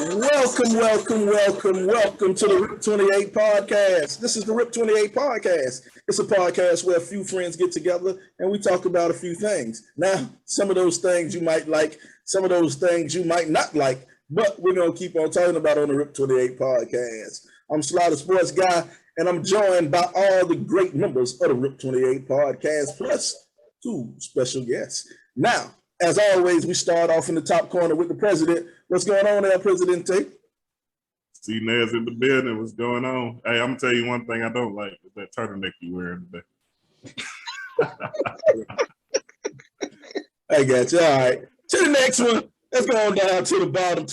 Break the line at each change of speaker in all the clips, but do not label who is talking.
Welcome to the RIP 28 podcast. This is the RIP 28 podcast. It's a podcast where a few friends get together and we talk about a few things. Now, some of those things you might like, some of those things you might not like, but we're going to keep on talking about on the RIP 28 podcast. I'm Slaughter Sports Guy, and I'm joined by all the great members of the RIP 28 podcast, plus two special guests. Now, as always, we start off in the top corner with the president. What's going on there, Presidente?
See Nez in the building. What's going on? Hey, I'm gonna tell you one thing I don't like is that turtleneck you wearing today.
I got you. All right. To the next one. Let's go on down to the bottom.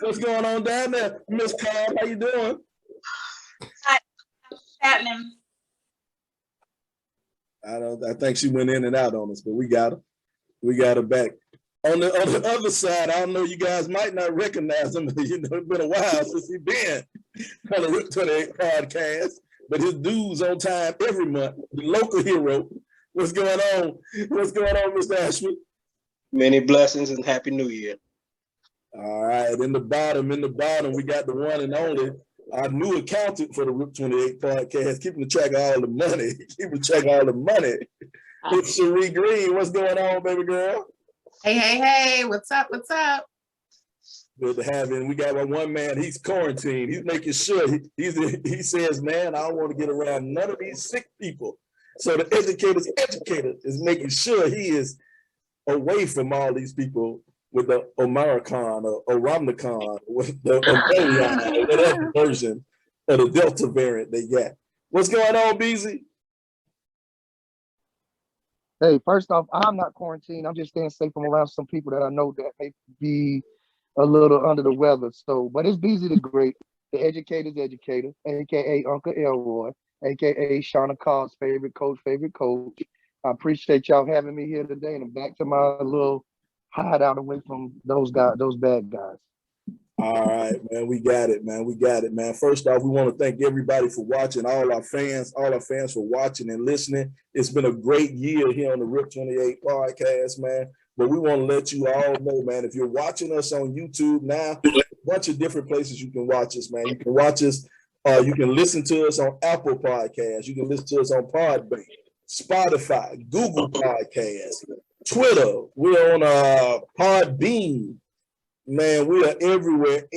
What's going on down there, Miss Cobb? How you doing?
Hi. What's happening?
I think she went in and out on us, but we got her. We got her back. On the other side, I don't know, you guys might not recognize him. You know, it's been a while since he's been on the RIP 28 podcast, but his dues on time every month. The local hero. What's going on? What's going on, Mr. Ashford?
Many blessings and Happy New Year.
All right, in the bottom, we got the one and only, our new accountant for the RIP 28 podcast, keeping track of all the money. It's Cherie Green. What's going on, baby girl?
Hey, what's up?
Good to have him. We got one man, he's quarantined. He's making sure, he says, man, I don't want to get around none of these sick people. So the educator is making sure he is away from all these people with the Omicron or Omicron, with the whatever version of the Delta variant they got. What's going on, BZ?
Hey, first off, I'm not quarantined. I'm just staying safe from around some people that I know that may be a little under the weather. So, but it's BZ the Great, the educator's educator, aka Uncle Elroy, aka Shauna Cheerie's favorite coach. I appreciate y'all having me here today, and I'm back to my little hideout away from those bad guys.
All right, man. We got it, man. First off, we want to thank everybody for watching, all our fans for watching and listening. It's been a great year here on the RIP 28 podcast, man. But we want to let you all know, man, if you're watching us on YouTube now, a bunch of different places you can watch us, man. You can watch us, you can listen to us on Apple Podcasts, you can listen to us on Podbean, Spotify, Google Podcasts, Twitter. We're on Podbean. Man, we are everywhere,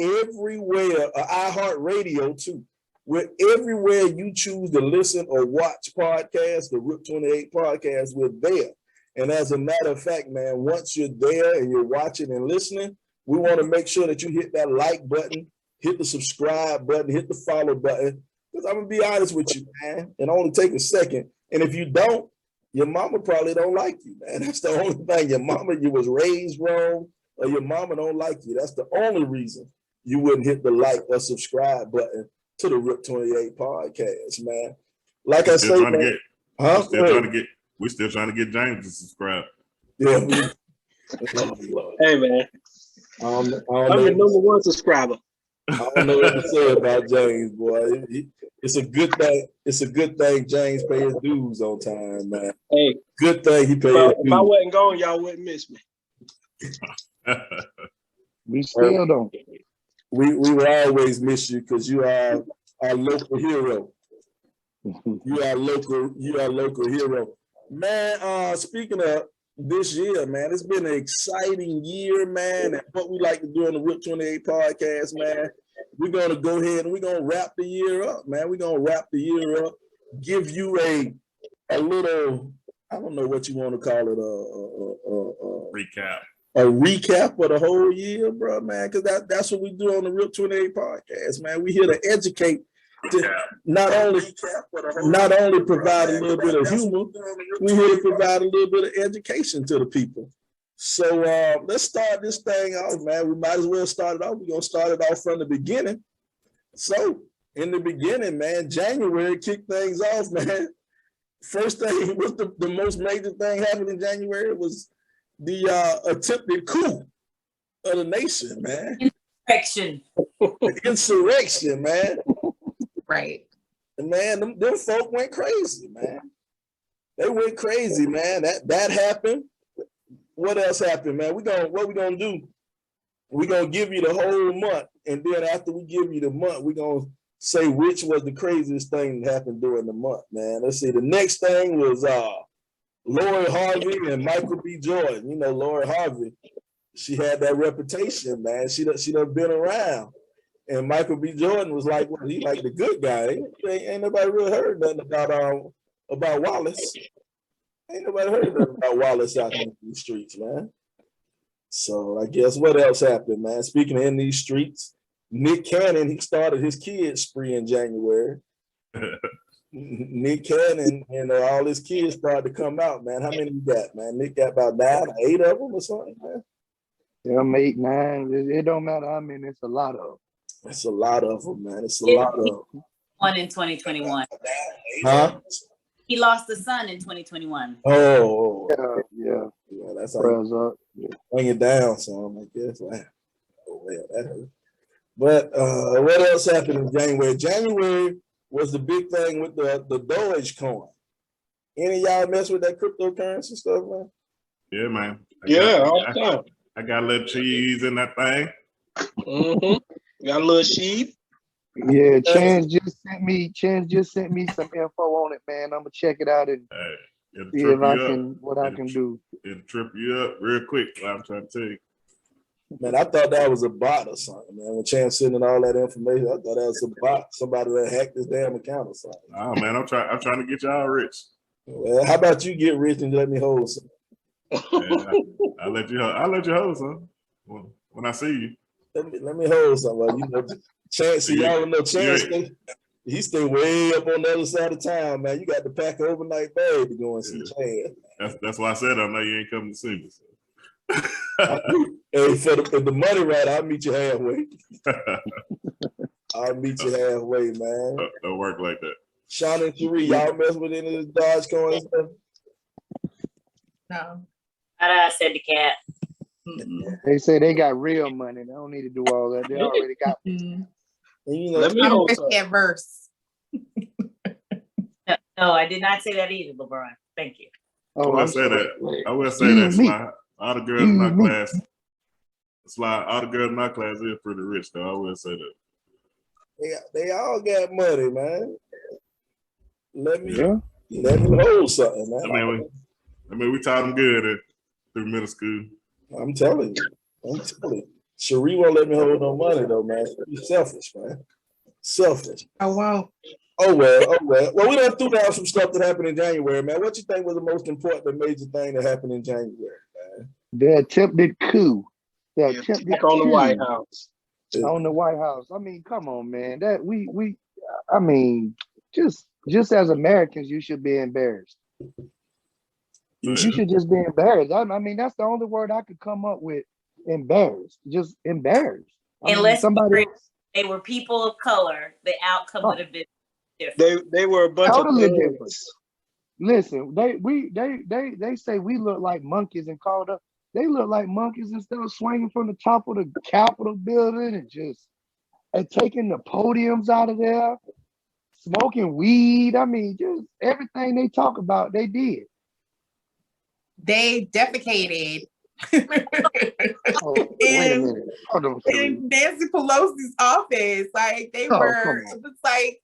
iHeartRadio too. We're everywhere you choose to listen or watch podcasts, the RIP 28 podcast, we're there. And as a matter of fact, man, once you're there and you're watching and listening, we want to make sure that you hit that like button, hit the subscribe button, hit the follow button. Because I'm going to be honest with you, man, and only take a second. And if you don't, your mama probably don't like you, man. That's the only thing. You was raised wrong, or your mama don't like you. That's the only reason you wouldn't hit the like or subscribe button to the RIP 28 podcast, man. Like I said,
we're still trying to get James to subscribe.
Yeah.
Hey, man. I'm the number one subscriber.
I don't know what to say about James, boy. It's a good thing. It's a good thing James pays his dues on time, man.
Hey,
good thing he paid his dues.
If I wasn't gone, y'all wouldn't miss me.
We still don't.
We will always miss you because you are our local hero. You are local hero. Man, speaking of this year, man, it's been an exciting year, man. And what we like to do on the RIP 28 podcast, man, we're going to go ahead and we're going to wrap the year up, man. We're going to wrap the year up, give you a little, I don't know what you want to call it,
recap.
A recap of the whole year, bro, man, because that's what we do on the RIP 28 podcast, man. We're here to educate, to not only provide a little bit of humor, we're here to provide a little bit of education to the people. So let's start this thing off, man. We might as well start it off. We're going to start it off from the beginning. So in the beginning, man, January kicked things off, man. First thing, what's the most major thing happened in January was the attempted coup of the nation, man. Insurrection, man.
Right.
And man, them folk went crazy, man. They went crazy, man. That happened. What else happened, man? What we gonna do? we're gonna give you the whole month, and then after we give you the month, we're gonna say which was the craziest thing that happened during the month, man. Let's see. The next thing was Lori Harvey and Michael B. Jordan. You know, Lori Harvey, she had that reputation, man. She done been around. And Michael B. Jordan was like, well, he like the good guy. Ain't nobody really heard nothing about Wallace. Ain't nobody heard nothing about Wallace out in these streets, man. So I guess what else happened, man? Speaking of in these streets, Nick Cannon, he started his kids spree in January. Nick Cannon and all his kids started to come out, man. How many you got, man? Nick got about 9 or 8 of them or something, man.
Yeah, I'm 8, 9. It don't matter how many. It's a lot of them.
It's a lot of them, man. It's a lot of them.
One in 2021.
Huh?
He lost a son in 2021.
Oh,
yeah.
That's how you bring it down some, I guess. Wow. Oh, well, that hurt. But what else happened in January? January was the big thing with the Doge coin. Any of y'all mess with that cryptocurrency stuff, man?
Yeah, man. I got a little cheese in that thing.
Mm-hmm. Got a little sheep.
Yeah, Chance just sent me some info on it, man. I'm gonna check it out and see if I can do.
It'll trip you up real quick. I'm trying to tell you.
Man, I thought that was a bot or something, man. When Chance sending all that information, I thought that was a bot. Somebody that hacked his damn account or something.
Oh man, I'm trying to get y'all rich.
Well, how about you get rich and let me hold some?
I'll let you hold some when I see you.
Let me hold some. Well, you know, Chance, y'all know Chance. He stay way up on the other side of town, man. You got to pack an overnight bag to go and see Chance.
That's why I said I know you ain't coming to see me. So.
Hey, for the money right, I'll meet you halfway. I'll meet you halfway, man.
Don't work like that.
Shauna Cherie, y'all mess with any of the Doge coin stuff?
No.
I said the cat.
They say they got real money. They don't need to do all that. They already got.
And, you know,
Let me hold some.
That verse.
No, I did not say that either, LeBron. Thank you.
I will say that. I will say that. Sly. All the girls in my class. Sly. All the girls in my class is pretty rich, though. I will say that.
They all got money, man. Let me hold something, man.
I mean, we taught them good through middle school.
I'm telling you. Cherie won't let me hold no money though, man. She's selfish, man. Selfish.
I won't.
Oh well. Well, we done threw down some stuff that happened in January, man. What you think was the most important, major thing that happened in January, man?
The attempted coup. The attempted coup
on the White House.
On the White House. I mean, come on, man. That I mean, just as Americans, you should be embarrassed. You should just be embarrassed. I mean, that's the only word I could come up with. Embarrassed. Just embarrassed.
Unless they were people of color, the outcome would have been different.
They were a bunch
totally
of
different. Listen, they say we look like monkeys and called up. They look like monkeys instead of swinging from the top of the Capitol building and taking the podiums out of there, smoking weed. I mean, just everything they talk about, they did.
They defecated in Nancy Pelosi's office. Like it was like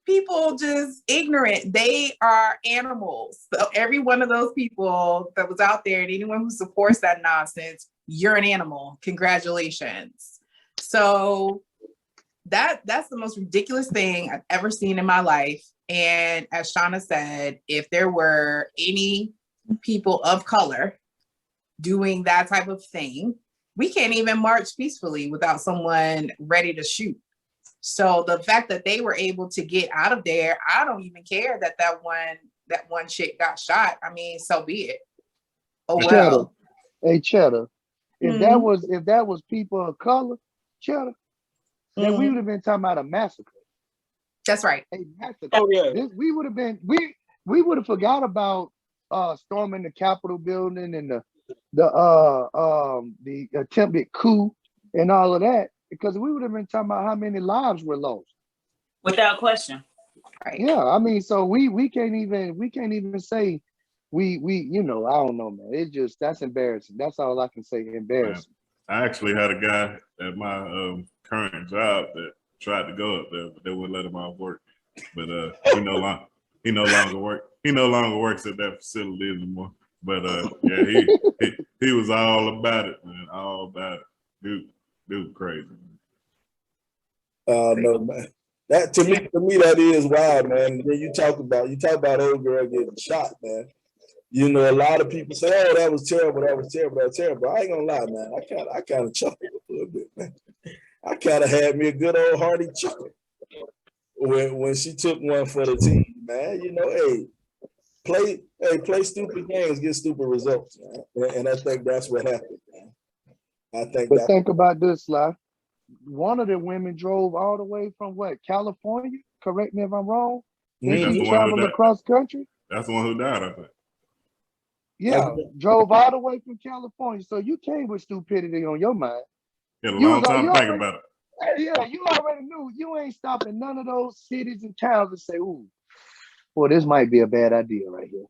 people just ignorant. They are animals. So every one of those people that was out there and anyone who supports that nonsense, you're an animal. Congratulations. So that's the most ridiculous thing I've ever seen in my life. And as Shauna said, if there were any people of color doing that type of thing, we can't even march peacefully without someone ready to shoot. So the fact that they were able to get out of there, I don't even care that one chick got shot. I mean, so be it. Oh well.
Cheddar. If that was people of color, Cheddar, then we would have been talking about a massacre.
That's right.
A massacre.
Oh yeah.
We would have forgot about storming the Capitol building and the attempted coup and all of that, because we would have been talking about how many lives were lost.
Without question.
Right.
Yeah, I mean, so we can't even say we I don't know, man. It's just, that's embarrassing. That's all I can say. Embarrassing.
I actually had a guy at my current job that tried to go up there, but they wouldn't let him off work. But he no longer works at that facility anymore. But yeah, he was all about it, man. All about it. Dude crazy.
No, man. That to me, that is wild, man. Then you talk about old girl getting shot, man. You know, a lot of people say, "Oh, that was terrible. That was terrible. That was terrible." I ain't gonna lie, man. I kind of chuckled a little bit, man. I kind of had me a good old hearty chuckle when she took one for the team, man. You know, play stupid games, get stupid results, man. And I think that's what happened, man.
Think about this, Sly. One of the women drove all the way from California? Correct me if I'm wrong.
Mm-hmm.
Traveled across country.
That's the one who died, I think.
Yeah, drove all the way from California. So you came with stupidity on your mind.
You had a long time to think about it.
Yeah, you already knew you ain't stopping none of those cities and towns and say, "Ooh, well, this might be a bad idea right here."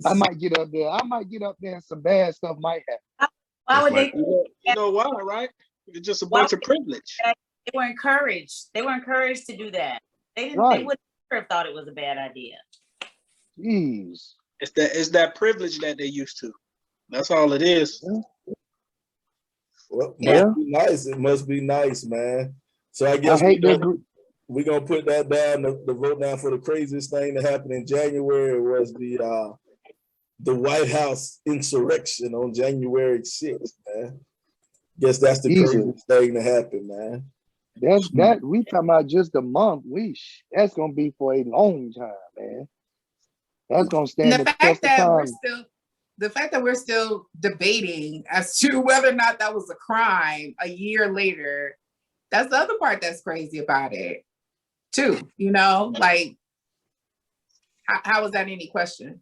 I might get up there and some bad stuff might happen.
Why would they?
You know why, right? It's just a bunch of privilege.
They were encouraged. They were encouraged to do that. They didn't.
Right.
They wouldn't have thought it was a bad idea.
Jeez.
It's that privilege that they're used to. That's all it is.
Well, must be nice. It must be nice, man. So I guess we're gonna put that down. The vote down for the craziest thing that happened in January was the White House insurrection on January 6th, man. Guess that's the craziest thing to happen, man.
That we talking about just a month. That's gonna be for a long time, man. That's gonna stand the test of time.
The fact that we're still debating as to whether or not that was a crime a year later, that's the other part that's crazy about it, too. You know, like, how is that any question?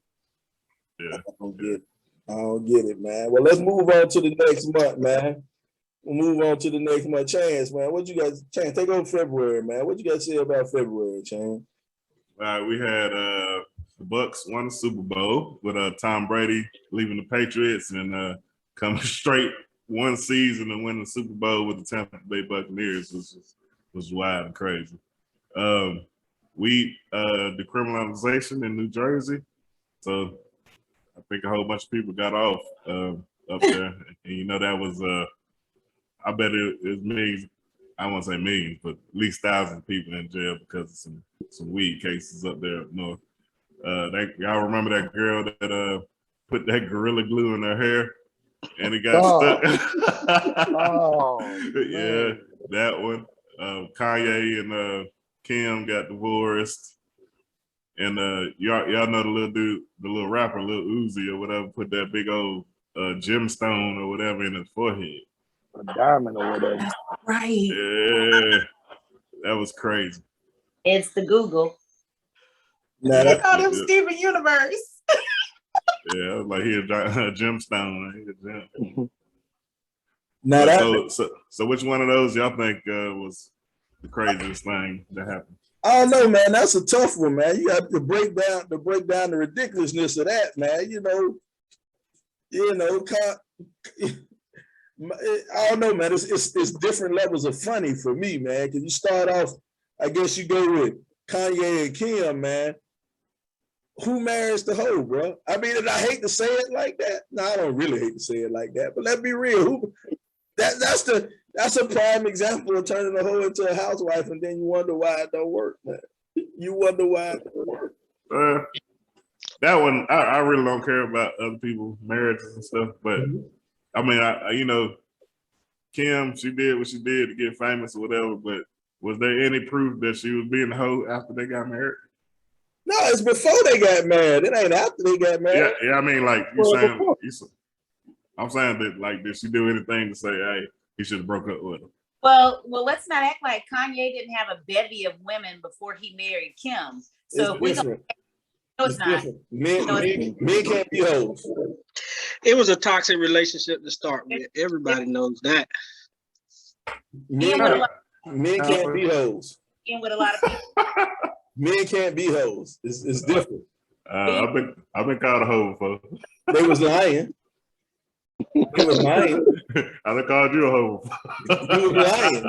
Yeah,
I don't get it, man. Well, let's move on to the next month, man. We'll move on to the next month. Chance, man, Chance, take over February, man. What you guys say about February, Chance?
We had the Bucs won the Super Bowl with Tom Brady leaving the Patriots and coming straight one season and winning the Super Bowl with the Tampa Bay Buccaneers was wild and crazy. We decriminalization in New Jersey, so I think a whole bunch of people got off up there, and you know that was I bet it was millions. I won't say millions, but at least thousands of people in jail because of some weed cases up there up north. Y'all remember that girl that put that Gorilla Glue in her hair and it got stuck? Yeah, that one. Kanye and Kim got divorced. And y'all know the little dude, the little rapper, Lil Uzi or whatever, put that big old gemstone or whatever in his forehead.
A diamond or whatever.
Right.
Yeah, that was crazy.
It's the Google.
Nah, they called him Steven Universe.
Yeah, I was like, he a gemstone. He a gem.
Now
so which one of those y'all think was the craziest thing that happened?
I don't know, man. That's a tough one, man. You have to break down the ridiculousness of that, man. You know, I don't know, man. It's different levels of funny for me, man. Because you start off, I guess you go with Kanye and Kim, man. Who marries the hoe, bro? I mean, and I hate to say it like that. No, I don't really hate to say it like that. But let's be real. That's a prime example of turning a hoe into a housewife, and then you wonder why it don't work, man. You wonder why it don't work.
That one, I really don't care about other people's marriages and stuff, but I mean, you know, Kim, she did what she did to get famous or whatever, but was there any proof that she was being a hoe after they got married?
No, it's before they got married. It ain't after they got married.
Yeah, I mean, like, I'm saying that, like, did she do anything to say, hey, he should have broke up with her?
Well, let's not act like Kanye didn't have a bevy of women before he married Kim. So
it's different.
No, it's not.
Men can't be hoes.
It was a toxic relationship to start with. Everybody knows that.
Men can't be hoes.
And with a lot of people.
Men can't be hoes. It's different.
I've been called a hoe before.
They was lying. He was lying.
I done called you a hoe.
He was lying.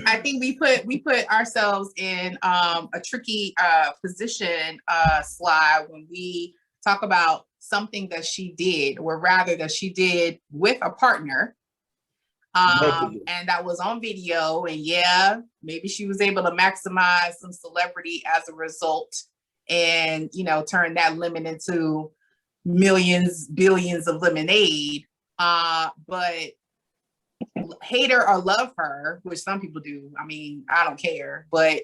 I think we put ourselves in a tricky position, Sly, when we talk about something that she did, or rather that she did with a partner, and that was on video. And yeah, maybe she was able to maximize some celebrity as a result, and turn that lemon into millions, billions of lemonade. But hate her or love her, which some people do. I mean, I don't care, but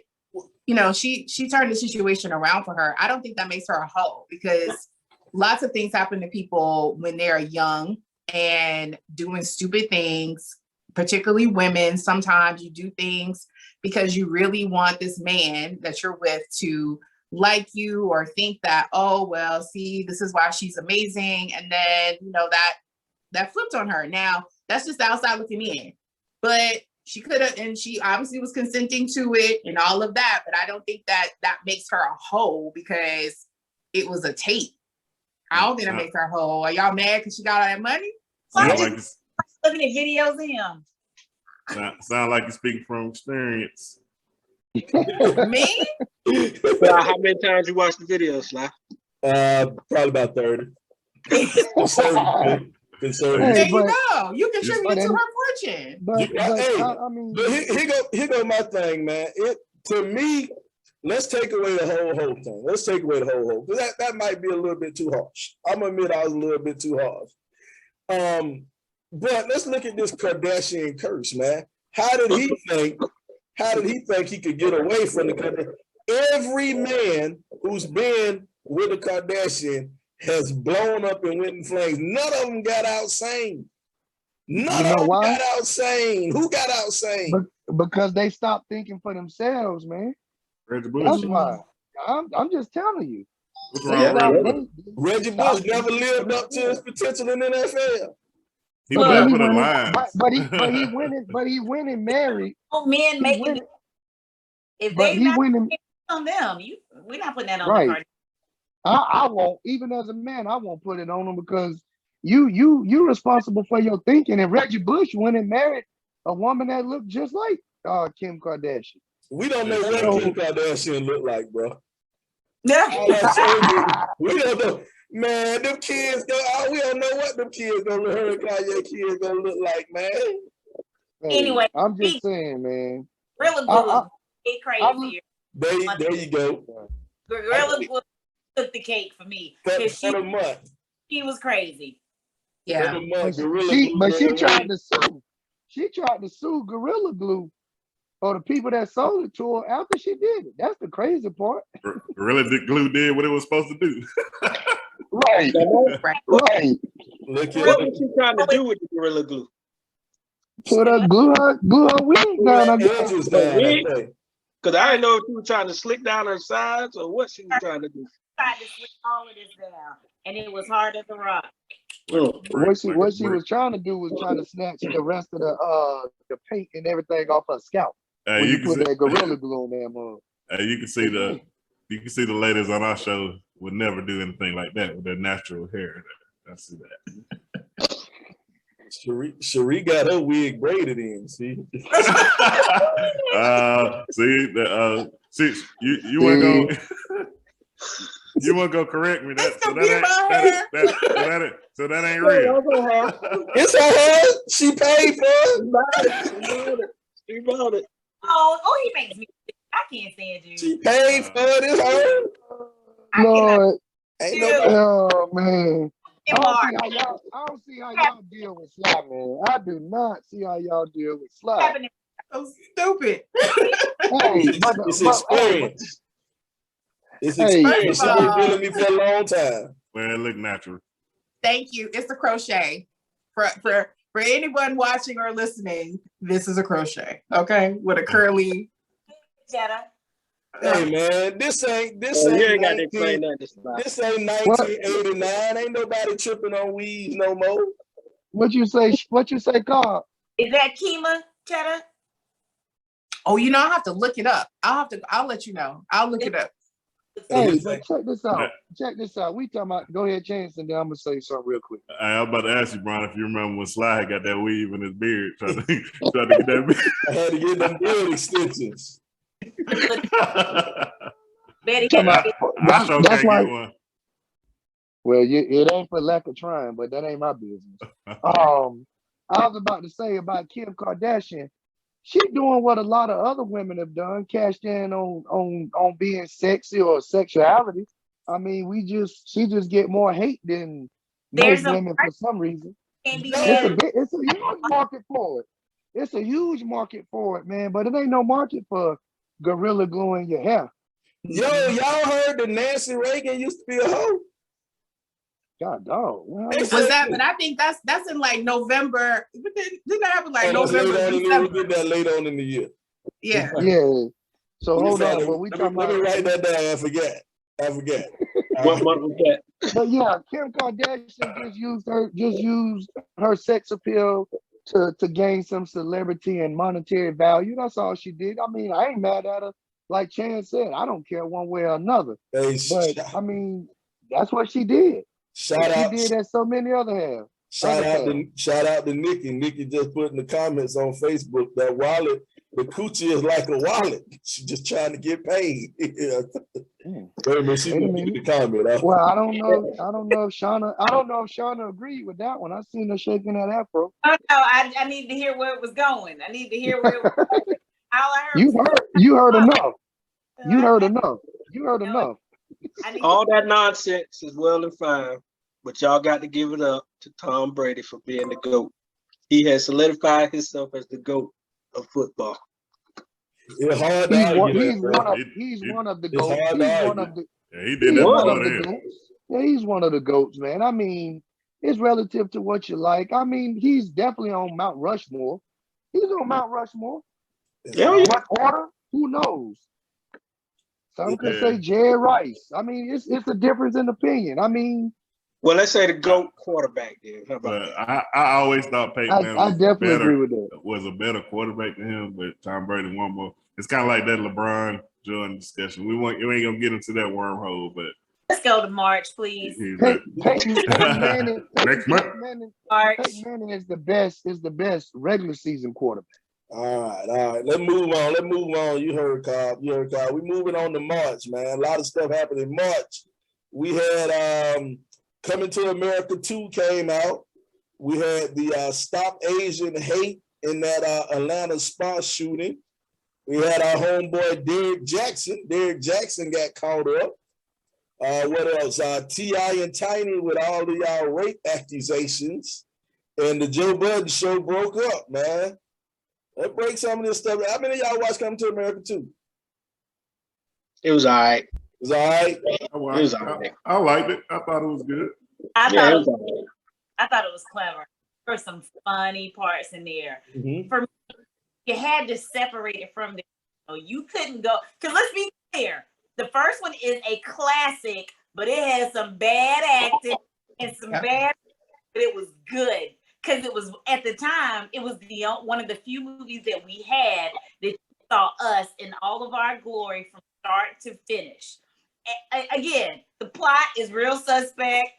she turned the situation around for her. I don't think that makes her a hoe, because lots of things happen to people when they're young and doing stupid things, particularly women. Sometimes you do things because you really want this man that you're with to like you, or think that, oh, well, see, this is why she's amazing. And then, that flipped on her. Now, that's just the outside looking in. But she could have, and she obviously was consenting to it and all of that. But I don't think that makes her a hoe because it was a tape. I don't think that makes her a hoe. Are y'all mad because she got all that money?
Looking at videos of him.
Sound like you're speaking from experience.
Me?
Well, how many times you watched the video, Sly?
Probably about 30. Conservative.
There you go. You contributed to her fortune.
Here go my thing, man. To me, let's take away the whole thing. Let's take away the whole. Because that might be a little bit too harsh. I'm gonna admit I was a little bit too harsh. But let's look at this Kardashian curse, man. How did he think he could get away from the Kardashian? Every man who's been with a Kardashian has blown up and went in flames. None of them got out sane. None of them got out sane. Who got out sane?
Because they stopped thinking for themselves, man.
Reggie Bush.
That's why. I'm just telling you.
What's wrong,
Reggie Bush never lived up to his potential in the NFL.
He would have put a line.
But he went and married.
Oh, men making it. If they not on them, we're not putting that on the party.
I won't, even as a man, I won't put it on them, because you responsible for your thinking. And Reggie Bush went and married a woman that looked just like Kim Kardashian.
We don't know what Kim Kardashian looked like, bro.
Yeah.
We don't know. Man, them kids, we don't know what them kids gonna her and Kanye kids gonna look like, man.
Hey,
anyway,
I'm just saying, man.
Gorilla Glue is crazy.
There you go.
Gorilla Glue took the cake for me.
For a month.
She was crazy.
Yeah.
She tried to sue. She tried to sue Gorilla Glue or the people that sold it to her after she did it. That's the crazy part.
Gorilla Glue did what it was supposed to do.
Right.
Look at what you trying to do with the Gorilla Glue.
Put her glue her wig down.
Because I didn't know if she was trying to slick down her sides or what she was trying to do.
Tried to slick all of this down, and it was hard as a rock.
What she was trying to do was trying to snatch the rest of the paint and everything off her scalp. You put that Gorilla Glue on that mug.
You can see the ladies on our show would never do anything like that with their natural hair. I see that.
Cherie got her wig braided in. See, you want to go? You want to go correct me? That ain't real. It's her hair. She paid for it.
She bought it.
Oh, he makes me. I can't stand you.
She paid for it. It's her.
Lord.
Ain't nobody.
Oh man. I don't see how y'all deal with Sly, man. I do not see how y'all deal with Sly.
So stupid.
It's experience. It's experience. She's been dealing with me for a long time.
Well, it look natural.
Thank you. It's a crochet. For anyone watching or listening, this is a crochet. Okay, with a curly.
Hey man, this ain't 1989. Ain't nobody tripping on weeds no more.
What you say, Carl?
Is that Kima, Cheddar?
Oh, I have to look it up. I'll let you know. I'll look it up.
Hey, but check this out. Check this out. We talking about. Go ahead, Chance, and then I'm gonna say something real quick.
I was about to ask you, Brian, if you remember when Sly got that weave in his beard, trying to get that beard.
I had to get them beard extensions.
Betty,
that's why. One. Well, it ain't for lack of trying, but that ain't my business. I was about to say about Kim Kardashian. She doing what a lot of other women have done, cashed in on being sexy or sexuality. I mean, she just get more hate than most women for some reason. It's a huge market for it. It's a huge market for it, man. But it ain't no market for Gorilla Glue in your hair.
Yo, y'all heard that Nancy Reagan used to be a hoe?
God dog.
Well, was that? But I think that's in like November. Didn't that happen like November?
Did that late on in the year.
Yeah.
Yeah. So hold on. Well,
let me write that down. I forget.
What month was that?
But yeah, Kim Kardashian just used her sex appeal to gain some celebrity and monetary value. That's all she did. I mean, I ain't mad at her. Like Chan said, I don't care one way or another. But I mean, that's what she did. She did as so many other have.
Shout out to Nikki. Nikki just put in the comments on Facebook that wallet, the coochie is like a wallet. She's just trying to get paid. Wait a minute, she didn't get the comment.
Well, I don't know if Shauna agreed with that one. I seen her shaking that afro.
Oh, no, I need to hear where it was going. I need to hear where it was going. All I heard
you heard enough. You heard enough. You heard enough.
All that nonsense is well and fine, but y'all got to give it up to Tom Brady for being the GOAT. He has solidified himself as the GOAT of football.
It's hard
he's one of the GOATs. He's one of the GOATs, man. I mean, it's relative to what you like. I mean, he's definitely on Mount Rushmore. He's on Mount Rushmore.
Yeah.
What order? Who knows? Some could say Jerry Rice. I mean, it's a difference in opinion. I mean,
well, let's say the GOAT quarterback then. How about
that? I always thought Peyton Manning was a better quarterback than him, but Tom Brady one more. It's kind of like that LeBron Jordan discussion. You ain't gonna get into that wormhole, but
let's go to March, please.
Peyton Manning is the best regular season quarterback.
All right. Let's move on. You heard Cobb. We moving on to March, man. A lot of stuff happened in March. We had Coming to America 2 came out. We had the Stop Asian Hate in that Atlanta spa shooting. We had our homeboy Derrick Jxson. Derrick Jxson got caught up. What else? T.I. and Tiny with all of y'all rape accusations. And the Joe Budden show broke up, man. Let's break some of this stuff. How many of y'all watch Coming to America 2?
It was all right.
It was all right.
I liked it. I thought it was good.
I thought it was clever. There were some funny parts in there. Mm-hmm. For me, you had to separate it from the. You couldn't go because let's be clear. The first one is a classic, but it has some bad acting and some bad. But it was good. Because it was at the time, it was one of the few movies that we had that saw us in all of our glory from start to finish. Again, the plot is real suspect,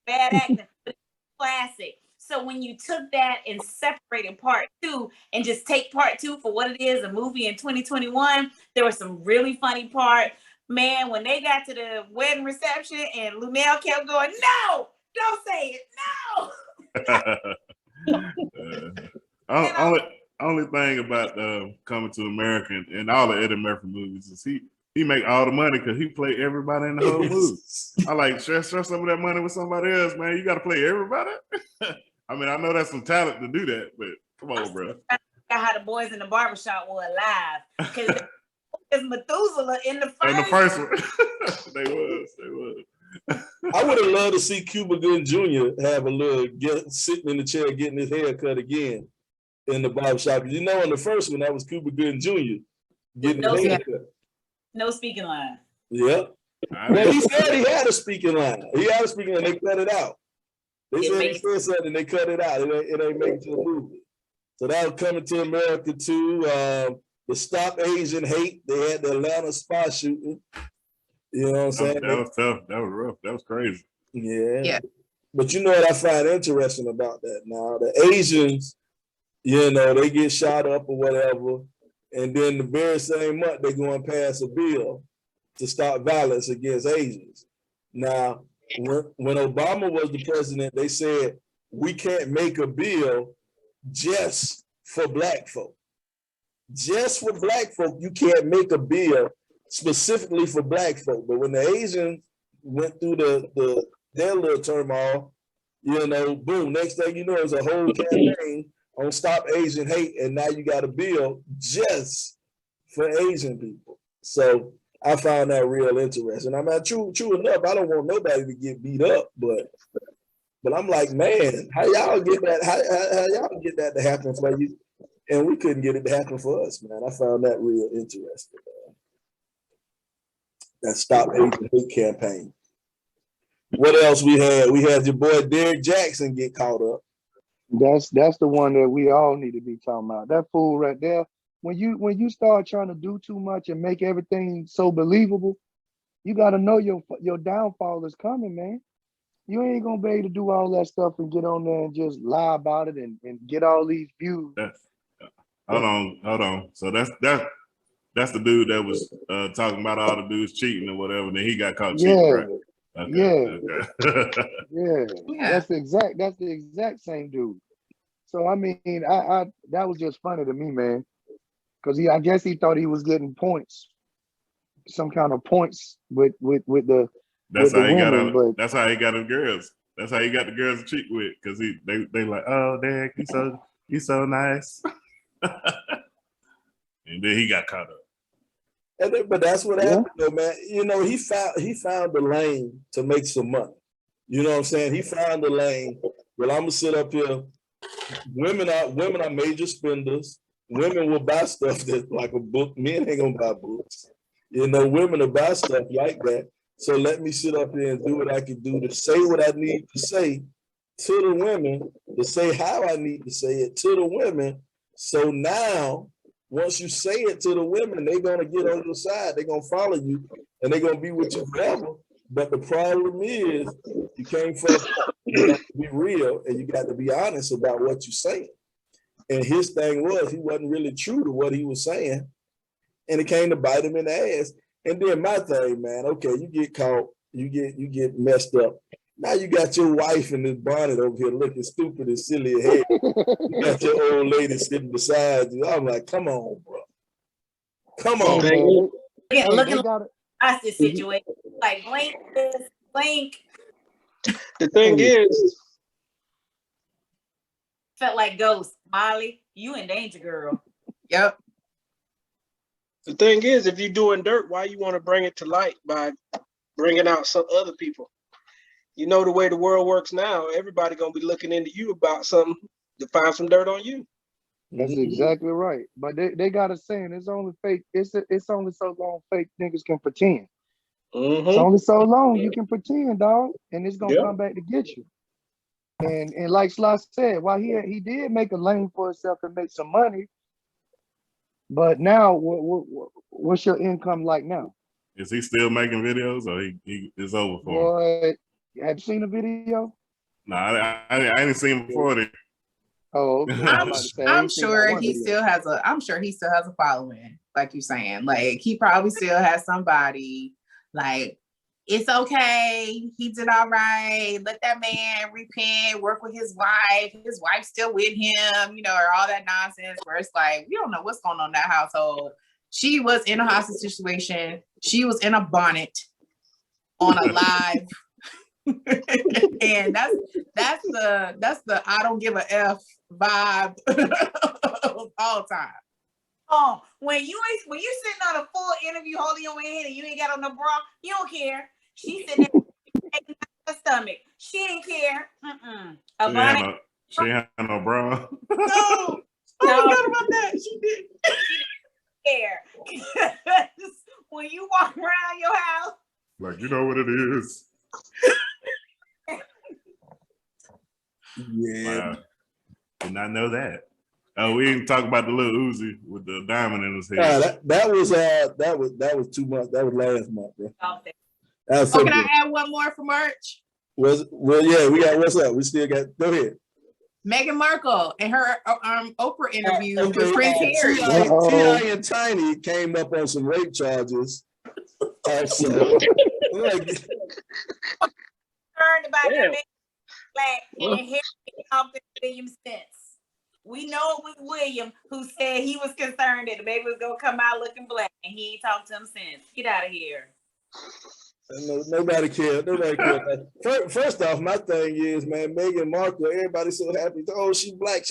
bad acting, but it's classic. So when you took that and separated part 2 and just take part 2 for what it is, a movie in 2021, there was some really funny part. Man, when they got to the wedding reception and Lunel kept going, no, don't say it, no.
Only thing about Coming to America and all the Eddie Murphy movies is he make all the money because he play everybody in the whole movie. I like share some of that money with somebody else, man. You got to play everybody. I mean, I know that's some talent to do that, but come on, bro.
How the boys in the barbershop were alive because there's Methuselah in the first.
In the first one, they was.
I would have loved to see Cuba Gooding Jr. have a little sitting in the chair getting his hair cut again in the barbershop. You know, in the first one, that was Cuba Gooding Jr. getting his hair cut.
No speaking line.
Yeah. Well, he said he had a speaking line. They cut it out. They said he said something, they cut it out. It ain't making to the movie. So that was Coming to America 2. The Stop Asian Hate. They had the Atlanta spa shooting. You know what I'm saying?
That was tough. That was rough. That was crazy.
Yeah. But you know what I find interesting about that now? The Asians, you know, they get shot up or whatever, and then the very same month they go and pass a bill to stop violence against Asians. Now, when Obama was the president, they said, we can't make a bill just for Black folk. Just for Black folk, you can't make a bill specifically for Black folk. But when the Asians went through their little turmoil, you know, boom, next thing you know, there's a whole campaign on Stop Asian Hate, and now you got a bill just for Asian people. So I found that real interesting. I mean, true enough, I don't want nobody to get beat up, but I'm like, man, how y'all get that? How y'all get that to happen for you? And we couldn't get it to happen for us, man. I found that real interesting. That Stop Asian Hate campaign. What else we had? We had your boy Derrick Jxson get caught up.
That's the one that we all need to be talking about. That fool right there. When you start trying to do too much and make everything so believable, you got to know your downfall is coming, man. You ain't gonna be able to do all that stuff and get on there and just lie about it and get all these views.
Hold on. So that's the dude that was talking about all the dudes cheating or whatever, and then he got caught cheating, right? Okay.
Yeah. That's the exact same dude. So I mean, I that was just funny to me, man, because I guess he thought he was getting points, some kind of points with the.
That's how he
women,
got. That's how he got the girls. That's how he got the girls to cheat with, because they like, oh, Derrick, he's so nice, and then he got caught up.
But that's what happened, though, man. You know, he found the lane to make some money. You know what I'm saying? He found the lane. Well, I'm gonna sit up here. Women are major spenders. Women will buy stuff that's like a book. Men ain't gonna buy books. You know, women will buy stuff like that. So let me sit up here and do what I can do to say what I need to say to the women, to say how I need to say it to the women. So now, once you say it to the women, they're going to get on your side. They're going to follow you, and they're going to be with you forever. But the problem is, you can't you have to be real, and you got to be honest about what you're saying. And his thing was, he wasn't really true to what he was saying, and it came to bite him in the ass. And then my thing, man, okay, you get caught, you get messed up. Now you got your wife in this bonnet over here looking stupid and silly ahead. You got your old lady sitting beside you. I'm like, come on, bro. Come on.
Yeah, looking like this situation. Like, blink.
The thing is,
felt like Ghost. Molly, you in danger, girl.
Yep.
The thing is, if you're doing dirt, why you want to bring it to light by bringing out some other people? You know the way the world works now, everybody gonna be looking into you about something to find some dirt on you.
That's exactly right. But they got a saying, it's only fake, it's only so long fake niggas can pretend. It's only so long you can pretend, dog, and it's gonna come back to get you. And like Sly said, while he did make a lane for himself and make some money, but now what's your income like now?
Is he still making videos, or he is over for him?
Boy, have you seen the video?
No, I didn't see him before then.
Oh, okay.
I'm sure he still has a following, like you're saying. Like, he probably still has somebody. Like, it's okay. He did all right. Let that man repent, work with his wife. His wife's still with him, you know, or all that nonsense where it's like, we don't know what's going on in that household. She was in a hostage situation. She was in a bonnet on a live. And that's the I don't give a F vibe of all time.
Oh, when you sitting on a full interview holding your head and you ain't got on no bra, you don't care. She sitting there taking her stomach. She ain't care.
She ain't had no bra.
No, I forgot about that. She didn't
care. When you walk around your house,
like, you know what it is.
Yeah.
Wow. Did not know that. Oh, we didn't talk about the Lil Uzi with the diamond in his head.
That was 2 months. That was last month, bro. Oh,
can I add one more for March?
Well, yeah, we got what's up. We still got. Go ahead.
Meghan Markle and her Oprah interview with Prince Harry.
T.I. and Tiny came up on some rape charges. So,
Concerned about that baby black and Harry talking to William since. We know it was William who said he was concerned that the baby was gonna come out looking black, and he ain't talked to him since. Get out of here.
Nobody cared. Nobody cared. First off, my thing is, man, Meghan Markle, everybody's so happy. Oh, she's black.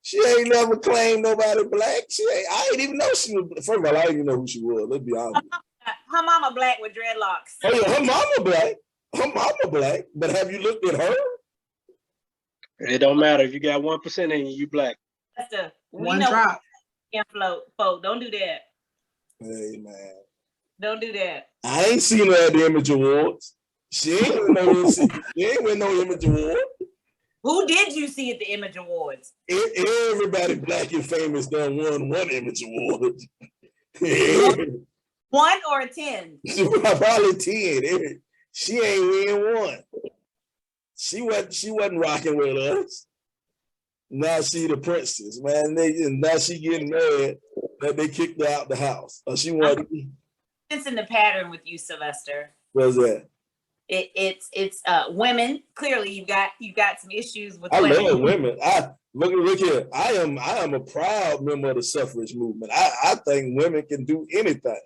She ain't never claimed nobody black. I didn't even know she was. First of all, I didn't even know who she was. Let's be honest.
Her mama black with dreadlocks.
Oh yeah, her mama black. Her mama black. But have you looked at her?
It don't matter if you got 1% in you black.
That's the
one drop.
Float, folk. Don't do that.
Hey man.
Don't do that.
I ain't seen her at the Image Awards. She ain't win no Image Award.
Who did you see at the Image Awards?
Everybody black and famous done won one Image Award.
1 or 10?
Probably 10. She ain't win one. She wasn't rocking with us. Now she the princess, man. Now she getting mad that they kicked her out the house. She wanted.
It's in the pattern with you, Sylvester.
What's that?
It's women. Clearly, you got some issues with.
I
women.
love women. Look here. I am a proud member of the suffrage movement. I think women can do anything.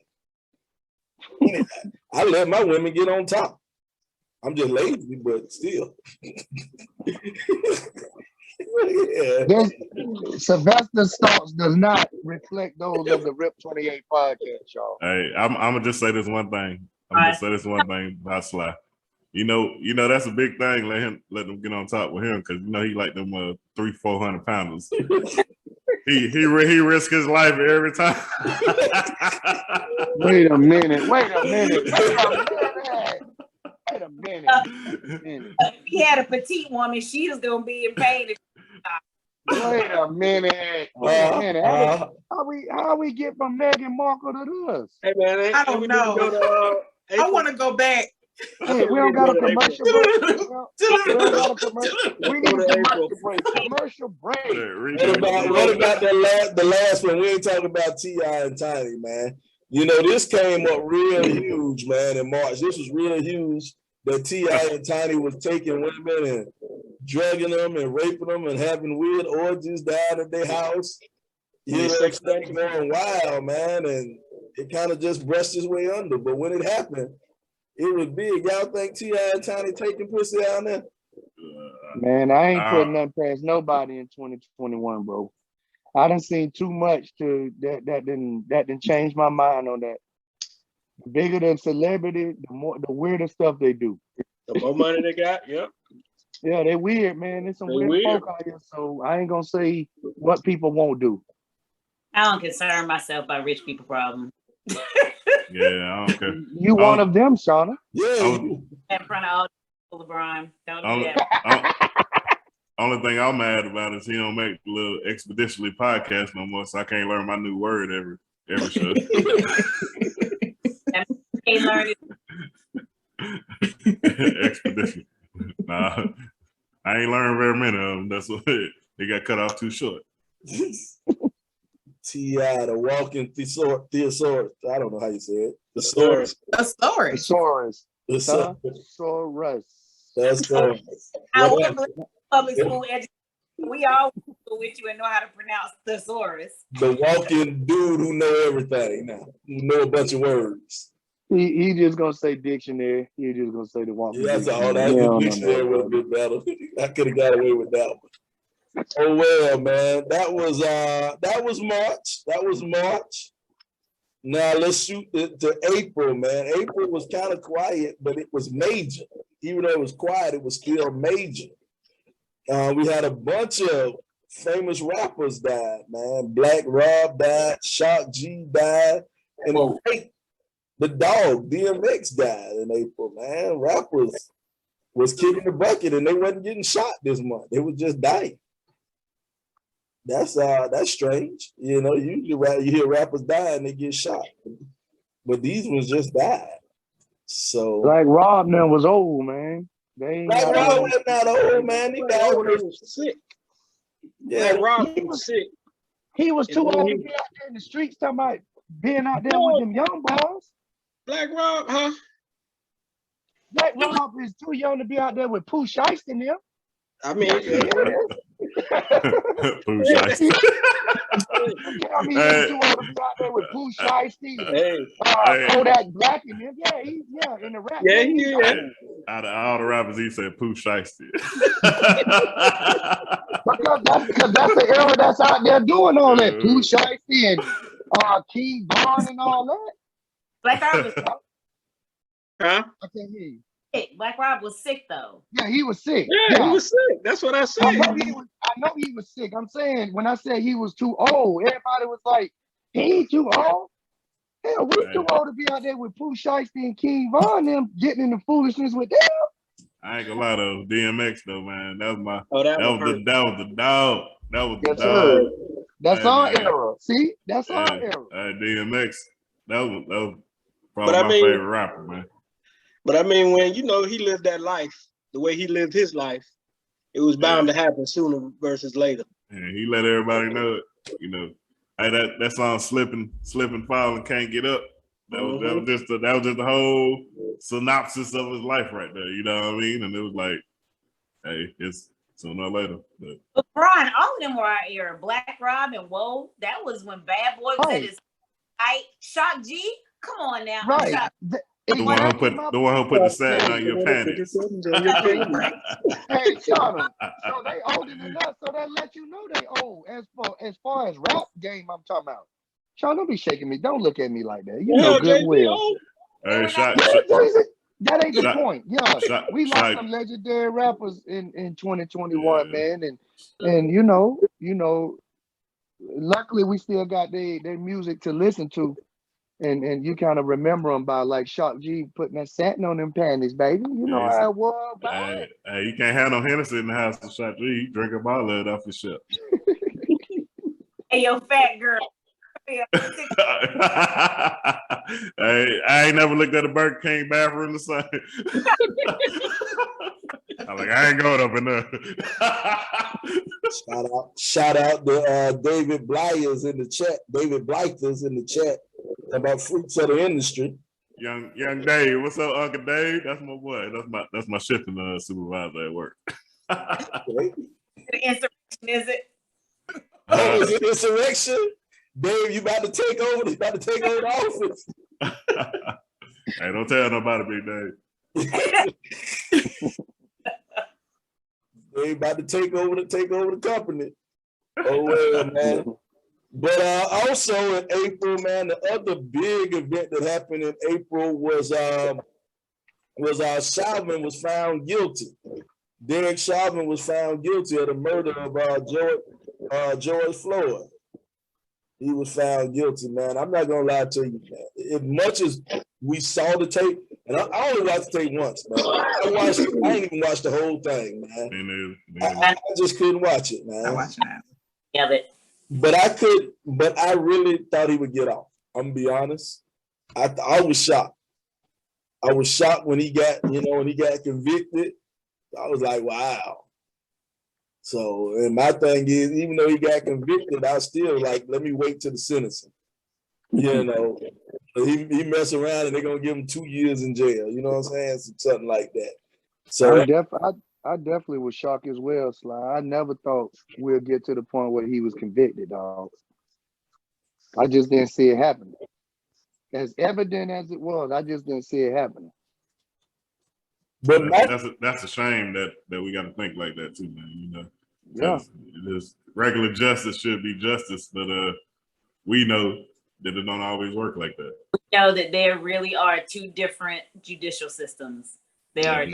I let my women get on top. I'm just lazy, but still.
Yeah. Sylvester's thoughts does not reflect those of the Rip 28 podcast, y'all.
Hey, I'm gonna just say this one thing. About Sly. You know that's a big thing. Let them get on top with him because he like them 300-400 pounders. he risks his life every time.
Wait a minute.
If he had a petite woman, she was gonna be in pain.
Wait a minute. How we get from Meghan Markle to this?
Hey man,
I don't know. I want to go back.
Hey, we don't got a commercial break. We need a commercial break. Commercial break.
What about the last one? We ain't talking about T.I. and Tiny, man. This came up real huge, man, in March. This was real huge that T.I. and Tiny was taking women and drugging them and raping them and having weird orgies down at their house. Stuff going wild, man, and it kind of just brushed his way under. But when it happened, it was big. Y'all think T.I. and Tiny taking pussy down there?
Man, I ain't putting nothing past nobody in 2021, bro. I done seen too much that didn't change my mind on that. The bigger the celebrity, the weirder stuff they do.
The more money they got, yep.
Yeah, they weird, man. There's some weird folk out here, so I ain't gonna say what people won't do.
I don't concern myself by rich people problems.
Yeah, I don't care.
You one of them, Shauna.
Yeah.
In front of all LeBron. Don't do that.
Only thing I'm mad about is he don't make the little expeditionally podcast no more, so I can't learn my new word every show.
Can't learn
it. Expedition. Nah, I ain't learned very many of them. That's what they got cut off too short.
T.I., the walking thesaurus. I don't know how you say it. Thesaurus.
However, public school education, we all go with you and know how to pronounce thesaurus.
The walking dude who know everything now, who know a bunch of words.
He just gonna say dictionary. He just gonna say the walking.
Yeah, that's all. That dictionary would have been better. I could have got away with that one. Oh well, man. That was March. Now let's shoot to April, man. April was kind of quiet, but it was major. Even though it was quiet, it was still major. We had a bunch of famous rappers died, man. Black Rob died, Shock G died, and the dog DMX died in April, man. Rappers was kicking the bucket and they wasn't getting shot this month. They was just dying. That's strange. Usually you hear rappers die and they get shot. But these ones just died. So
like Rob now was old, man. They ain't
Black
got
Rob was not old, man. He got
Rob was sick.
yeah,
Rob was sick.
He was too old to be out there in the streets talking about being out there with them young boys.
Black Rob, huh?
Black Rob is too young to be out there with Pooh Shiesty in there.
I mean,
Pooh Shiesty.
I mean, he's too old to be out there with Pooh Shiesty, Kodak Black in them. Yeah, he's in the rap.
Yeah.
Out of all the rappers, he said Pooh Shiesty.
because that's the era that's out there doing all that. Pooh Shiesty and King Von and all that.
Black Rob was
huh?
I can't hear you.
Black Rob was sick though.
Yeah, he was sick.
Yeah, he was sick. That's what I said.
I know he was sick. I'm saying when I said he was too old, everybody was like, he ain't too old. Hell, we too old to be out there with Pooh Shiesty and King Von them getting into foolishness with them.
I ain't gonna lie though, DMX though, man. That was my
that
was the dog. That was the
Yes,
dog.
sir. That's our era. See? That's our era.
DMX. That was probably my favorite rapper, man.
But I mean, when he lived that life, the way he lived his life, it was bound to happen sooner versus later.
And he let everybody know it. Hey, that song "Slipping, Falling, Can't Get Up." That was just the whole synopsis of his life right there. You know what I mean? And it was like, hey, it's sooner or later.
But Brian, all of them were our era. Black Rob and Whoa, that was when Bad Boy was at his height. Shock G, come on now.
Right.
The one who put the satin on your panties.
Hey, Shauna, so they older than us, so that let you know they old. As far as rap game, I'm talking about. Shauna, don't be shaking me. Don't look at me like that. You know good well.
Hey,
that ain't the point. Yeah, we lost some legendary rappers in 2021, man, and luckily we still got their music to listen to. And you kind of remember them by like Shock G putting that satin on them panties, baby. You know how it was.
Hey, you can't have no Hennessy in the house of Shock G. You drink a bottle of it off your shelf.
Hey, yo, fat girl.
Hey, I ain't never looked at a Burger King bathroom the same. I'm like, I ain't going up in there.
Shout out to David Blyers in the chat. David Blyther's in the chat about fruits of the industry.
Young Dave, what's up, Uncle Dave? That's my boy. That's my shipping supervisor at work.
The Insurrection, is it?
Is it Insurrection? Dave, you about to take over? You about to take over the office?
Hey, don't tell nobody, Big Dave.
They about to take over the company. Oh well, man. But also in April, man, the other big event that happened in April was Chauvin was found guilty. Derrick Chauvin was found guilty of the murder of George Floyd. He was found guilty, man. I'm not gonna lie to you, man. As much as we saw the tape, and I only watched the tape once, man. I didn't even watch the whole thing, man. I just couldn't watch it, man.
I watched that.
Yeah,
But I really thought he would get off. I'm gonna be honest. I was shocked. I was shocked when he got convicted. I was like, wow. So, and my thing is, even though he got convicted, I still like, let me wait till the sentencing. He mess around and they're gonna give him 2 years in jail. You know what I'm saying? Something like that. So
I definitely was shocked as well, Sly. I never thought we'll get to the point where he was convicted, dog. I just didn't see it happening. As evident as it was, I just didn't see it happening.
But that's a shame that we got to think like that too, man. Yeah. Regular justice should be justice, but we know that it don't always work like that.
We know that there really are two different judicial systems. There are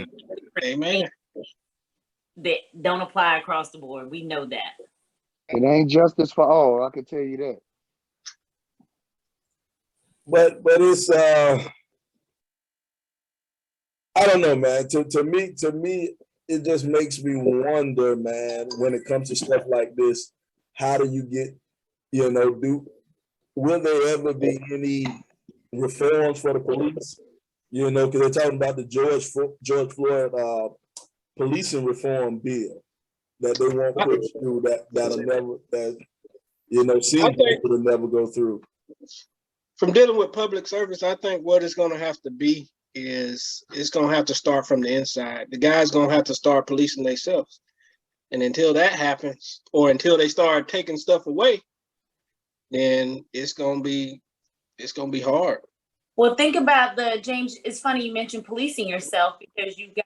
Amen.
that don't apply across the board. We know that.
It ain't justice for all, I can tell you that.
But it's I don't know, man. To me, it just makes me wonder, man, when it comes to stuff like this, how do you get, will there ever be any reforms for the police? You know, because they're talking about the George Floyd policing reform bill that they won't push through. That'll never, that you know, seems like it'll never go through.
From dealing with public service, I think what it's going to have to be is it's going to have to start from the inside. The guys going to have to start policing themselves, and until that happens, or until they start taking stuff away, then it's going to be hard.
Well, think about James. It's funny you mentioned policing yourself, because you got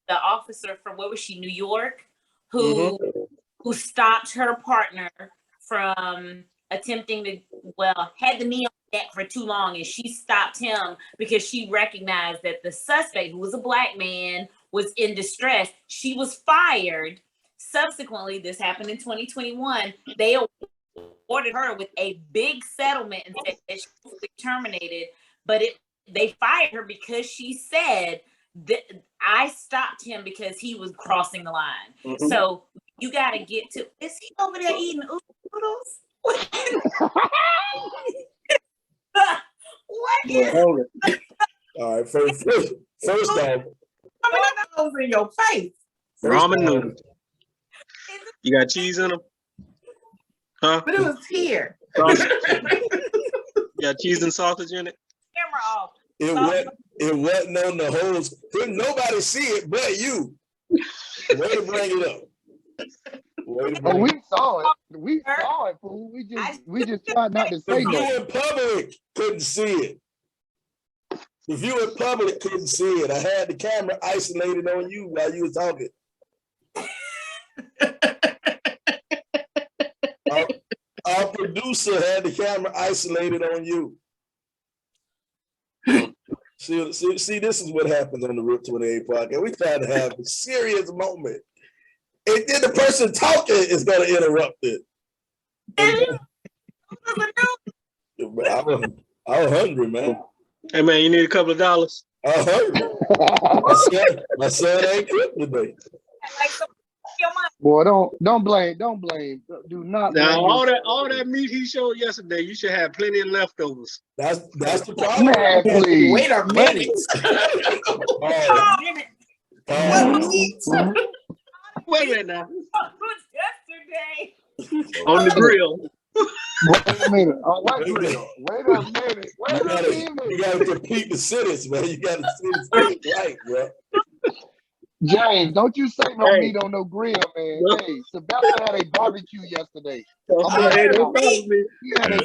the officer from, where was she, New York, who stopped her partner from attempting to, had the knee on the neck for too long, and she stopped him because she recognized that the suspect, who was a black man, was in distress. She was fired. Subsequently, this happened in 2021. They awarded her with a big settlement and said that she was terminated, but they fired her because she said that I stopped him because he was crossing the line. So you got to get to, is he over there eating noodles? What is
all right, first off,
those in your face.
Ramen noodles. You got cheese in them? Huh?
But it was here.
You got cheese and sausage in it?
Camera off.
It wasn't on the holes. Couldn't nobody see it but you. Way to bring it up.
Oh, we saw it. We saw it, fool. We just tried not to say
the
nothing.
view in public couldn't see it. The view in public couldn't see it. I had the camera isolated on you while you were talking. Our producer had the camera isolated on you. See, this is what happens on the Rip 28 podcast. We try to have a serious moment. And then the person talking is going to interrupt it. I was hungry, man.
Hey, man, you need a couple of dollars?
I was hungry. my son ain't cooked today.
Boy, don't blame. Do not blame.
Now, all that meat he showed yesterday, you should have plenty of leftovers.
That's the problem.
Man, please.
Wait a minute.
Wait a minute now.
Yesterday.
On the grill.
Wait a minute. Wait a minute.
You gotta complete the sentence, man. You gotta say the sentence right, bro.
James, don't you say no meat on no grill, man. Hey, Sebastian had a barbecue yesterday. He had a barbecue, and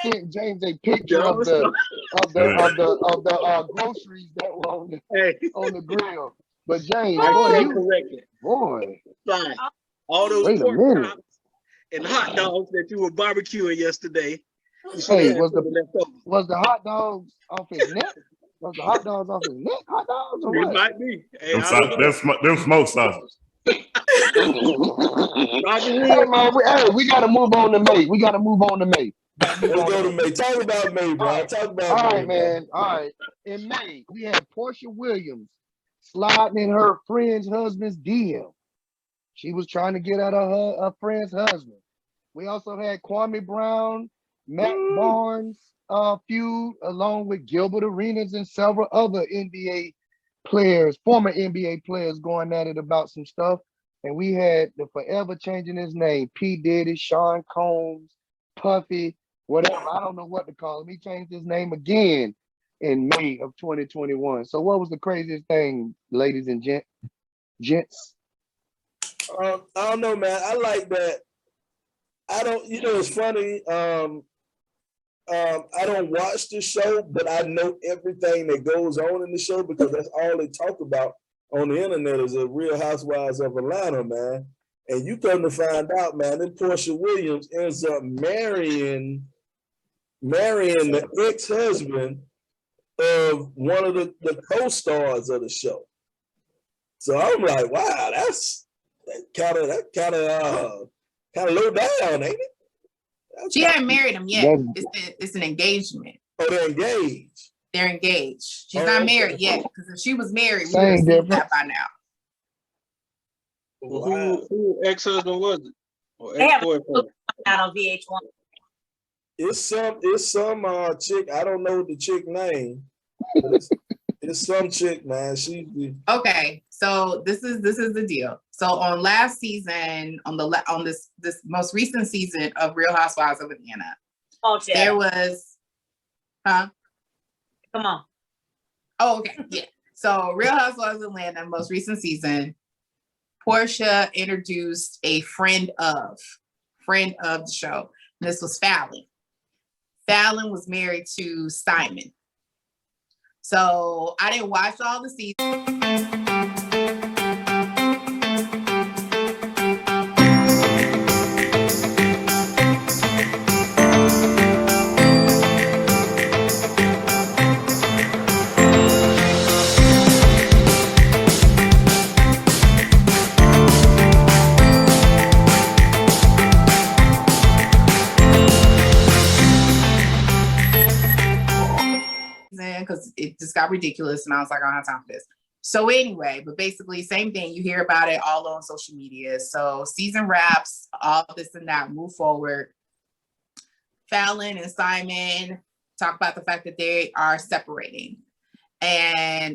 he sent James a picture of the groceries that were on the grill. But James, boy,
fine. All those pork chops and hot dogs that you were barbecuing yesterday.
Hey, was the hot dogs off his neck? Was the hot dogs off his neck? Hot dogs or what?
It might be. Hey,
them smoked sausages.
Hey,
man, we gotta move on to May. Let's
go to May. Talk about May, bro. All
right, man. All right. In May, we had Porsha Williams sliding in her friend's husband's DM. She was trying to get at her friend's husband. We also had Kwame Brown, Matt Barnes feud, along with Gilbert Arenas and several other NBA players, former NBA players, going at it about some stuff. And we had the forever changing his name, P. Diddy, Sean Combs, Puffy, whatever. I don't know what to call him. He changed his name again in May of 2021. So what was the craziest thing, ladies and gents?
I don't know, man. I like that. It's funny. I don't watch the show, but I know everything that goes on in the show because that's all they talk about on the internet is the Real Housewives of Atlanta, man. And you come to find out, man, that Porsha Williams ends up marrying the ex-husband of one of the co-stars of the show. So I'm like, wow, that's kind of low down, ain't it?
She hadn't married him yet. It's an engagement.
Oh, they're engaged.
They're engaged. She's not married yet, because if she was married, we
Same
would have seen that by now.
Well, who ex-husband was it? Or
They have a
ex-boyfriend?
book out on VH1.
It's some chick. I don't know the chick name, It's some chick, man.
Okay. So this is the deal. So on last season, on this most recent season of Real Housewives of Atlanta, there was,
Come on.
Oh, okay. Yeah. So Real Housewives of Atlanta, most recent season, Porsha introduced a friend of the show. This was Fallon. Fallon was married to Simon. So I didn't watch all the seasons. Because it just got ridiculous and I was like, I don't have time for this. So anyway, but basically same thing. You hear about it all on social media. So season wraps, all this and that, move forward. Fallon and Simon talk about the fact that they are separating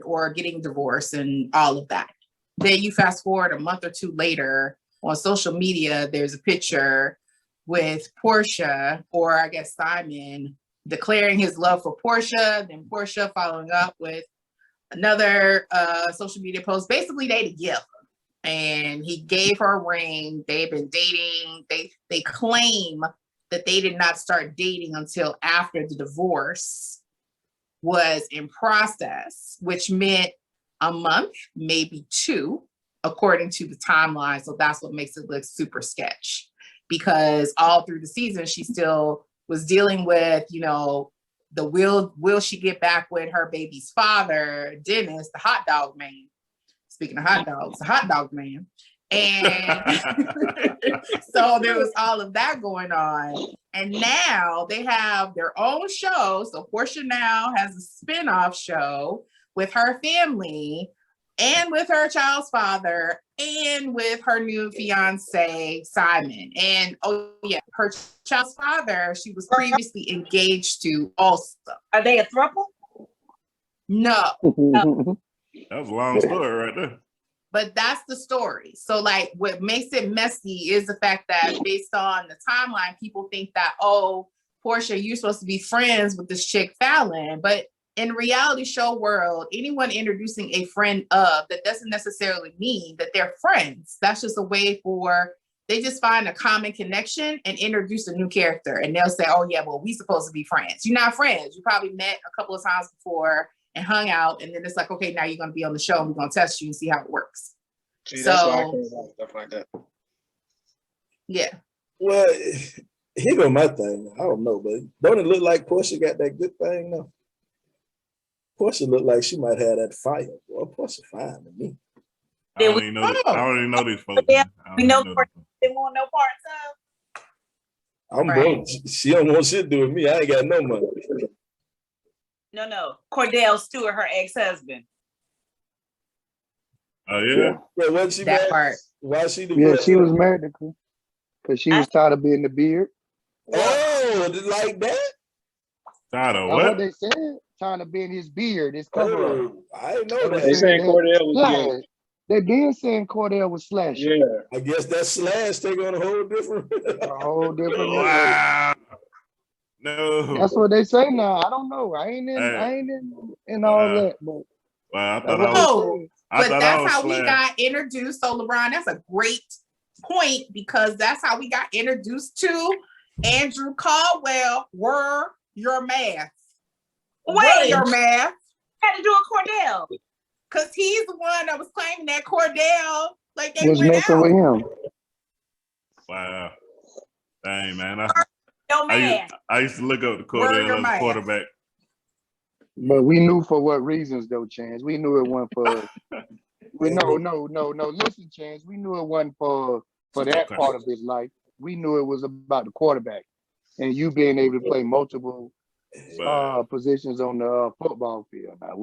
or getting divorced and all of that. Then you fast forward a month or two later on social media, there's a picture with Porsha, or I guess Simon, declaring his love for Porsha, then Porsha following up with another social media post. Basically, they together, and he gave her a ring. They've been dating. They claim that they did not start dating until after the divorce was in process, which meant a month, maybe two, according to the timeline. So that's what makes it look super sketch, because all through the season, she still was dealing with, the will she get back with her baby's father, Dennis, the hot dog man. Speaking of hot dogs, the hot dog man. And so there was all of that going on. And now they have their own show. So Porsha now has a spinoff show with her family and with her child's father and with her new fiance, Simon. And her child's father, she was previously engaged to also.
Are they a throuple?
No.
That was a long story right there.
But that's the story. So like what makes it messy is the fact that based on the timeline, people think that, Porsha, you're supposed to be friends with this chick Fallon. But in reality show world, anyone introducing a friend of, that doesn't necessarily mean that they're friends. That's just a way they just find a common connection and introduce a new character. And they'll say, oh yeah, well, we supposed to be friends. You're not friends. You probably met a couple of times before and hung out. And then it's like, okay, now you're going to be on the show and we're going to test you and see how it works.
See, that's why I can't like stuff like that.
Yeah.
Well, here go my thing. I don't know, but don't it look like Porsha got that good thing now? Porsha looked like she might have that fire. Well, Porsha fine to me.
I don't even know these folks.
Yeah, we know they want no parts of.
I'm broke. She don't want shit to do with me. I ain't got no money.
No. Cordell Stewart, her ex-husband.
Oh yeah.
Yeah, wasn't she
that
married?
part?
Why she?
Yeah, she was married to, because she was tired of being the beard.
Oh, like that?
Tired of
What
what?
they said? Trying to bend his beard, his cover up.
I didn't know that.
They saying Cordell was gay.
They been saying Cordell was slash.
Yeah.
I guess that slash take on a whole different.
Wow. No.
That's what they say now. I don't know. I ain't in all that. But
Well,
that's how we got introduced. So LeBron, that's a great point, because that's how we got introduced to Andrew Caldwell. Were your math?
Wait,
your math
had to do a Cordell.
Because he's the one that was claiming that Cordell, like they
was
went
messing
out
with him.
Wow. Dang, man. I used to look up the Cordell as a quarterback.
But we knew for what reasons, though, Chance. We knew it wasn't for. No. Listen, Chance. We knew it wasn't for that part of his life. We knew it was about the quarterback and you being able to play multiple positions on the football field. Now,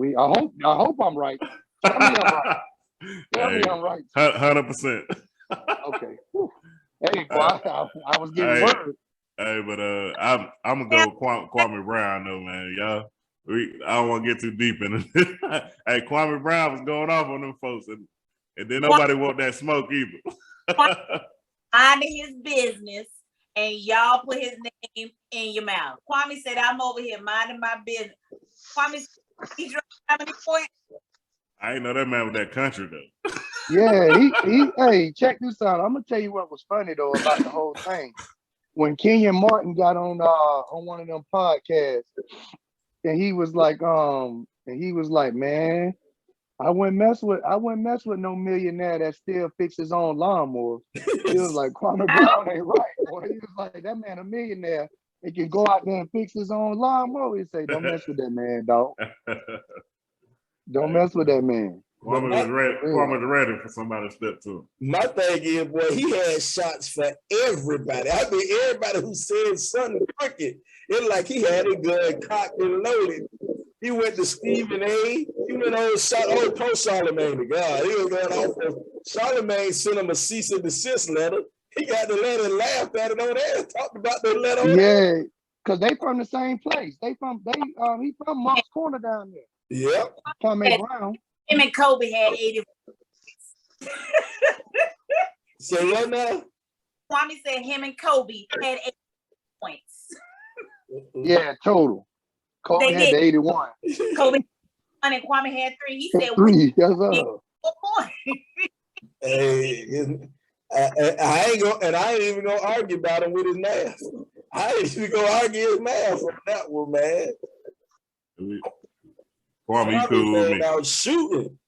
I hope I'm right. Tell me I'm right. Tell me I'm right.
100%.
Okay. Whew. Hey, I was getting word.
Hey, but I'm gonna go with Kwame Brown though, man. I don't want to get too deep in it. Hey, Kwame Brown was going off on them folks, and then nobody want that smoke either.
Minding his business, and y'all put his name in your mouth. Kwame said, "I'm over here minding my business." Kwame, he drank how many points?
I ain't know that man with that country though.
Yeah, hey, check this out. I'm gonna tell you what was funny though about the whole thing. When Kenya Martin got on one of them podcasts, and he was like, man, I wouldn't mess with no millionaire that still fix his own lawnmower. He was like, Kwame Brown ain't right. Boy, he was like, that man a millionaire. He can go out there and fix his own lawnmower. He say, don't mess with that man, dog. Don't mess with that man.
Kwame was ready for somebody to step to him.
My thing is, boy, he had shots for everybody. I mean, everybody who said something crooked. It's like he had a gun cocked and loaded. He went to Stephen A. He went on post Charlemagne to God. He was going off. Charlemagne sent him a cease and desist letter. He got the letter and laughed at it on there. Talked about the letter.
Yeah, because they from the same place. He from Monk's Corner down there.
Yep.
Kwame Brown.
Him and Kobe had 80.
Say what now?
Kwame said him and Kobe had 80 points.
Yeah, total. Kobe had the 81.
Kobe and Kwame had 3. He said
3. That's up.
4 points.
Hey, I ain't even gonna argue about him with his math. I ain't even gonna argue his math on that one, man.
Kwame cool with me.
Out shooting.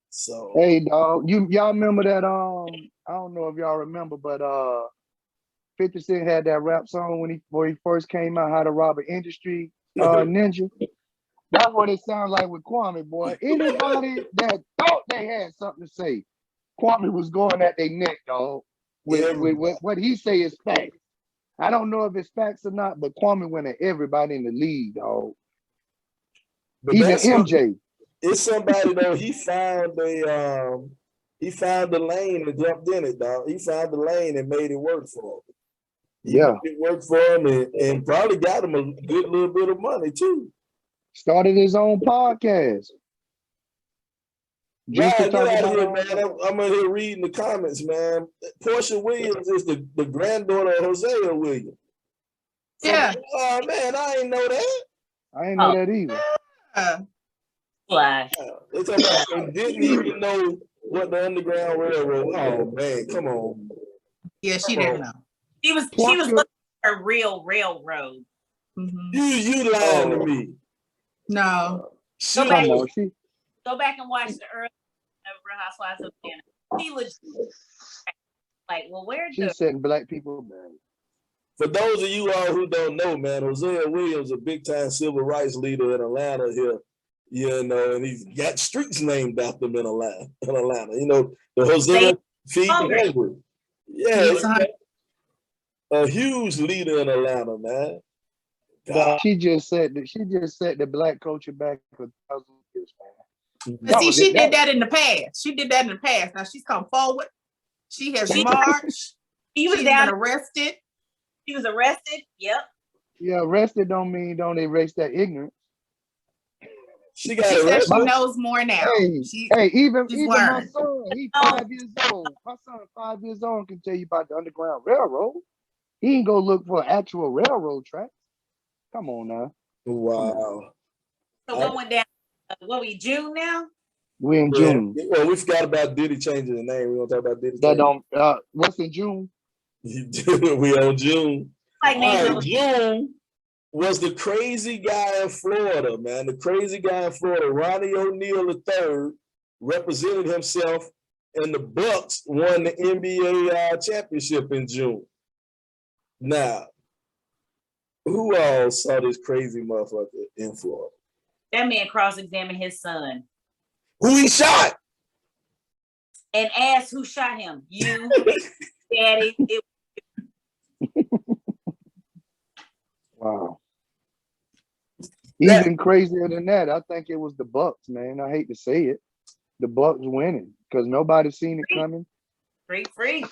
So
hey, dog, y'all remember that? I don't know if y'all remember, but 50 Cent had that rap song when he first came out, How to Rob an Industry Ninja. That's what it sounds like with Kwame, boy. Anybody that thought they had something to say, Kwame was going at their neck, dog. With what he say is facts. I don't know if it's facts or not, but Kwame went at everybody in the league, dog. Even MJ.
It's somebody though. He found the lane and jumped in it, dog. He found the lane and made it work for him. It worked for him and probably got him a good little bit of money too.
Started his own podcast.
Right, get out of here, man. I'm in here reading the comments, man. Porsha Williams is the granddaughter of Hosea Williams.
Yeah.
Oh man, I ain't know that.
I ain't know that either.
Flash.
They talking about they didn't even know what the Underground Railroad. Oh man, come on.
Yeah, she didn't know.
She was looking for a real railroad.
Mm-hmm.
You lying to me.
No.
Go back and watch the early Real Housewives of Atlanta. She was like, well, where's
she's setting black people back.
For those of you all who don't know, man, Hosea Williams, a big time civil rights leader in Atlanta here, you know, and he's got streets named after him in Atlanta. You know, the Hosea Feed the Hungry. Yeah, a huge leader in Atlanta, man. God.
She just set the black culture back for thousands of years, man.
See, she did that in the past. Now she's come forward. She has marched.
She was
arrested.
She was arrested. Yep.
Yeah, arrested don't erase that ignorance.
She arrested.
She knows more now.
Even my son, he's 5 years old. My son, 5 years old, can tell you about the Underground Railroad. He ain't go look for actual railroad tracks. Come on now.
Wow.
So what went down? What we June now?
We in June.
Well, we forgot about Diddy changing the name. We don't talk about Diddy.
What's in June?
We on June.
June
was the crazy guy in Florida, man. The crazy guy in Florida, Ronnie O'Neal III, represented himself, and the Bucs won the NBA championship in June. Now, who all saw this crazy motherfucker in Florida?
That man cross-examined his son.
Who he shot?
And asked who shot him. You, Daddy.
Wow. Even crazier than that, I think it was the Bucs, man. I hate to say it. The Bucs winning because nobody seen it coming.
Greek freak.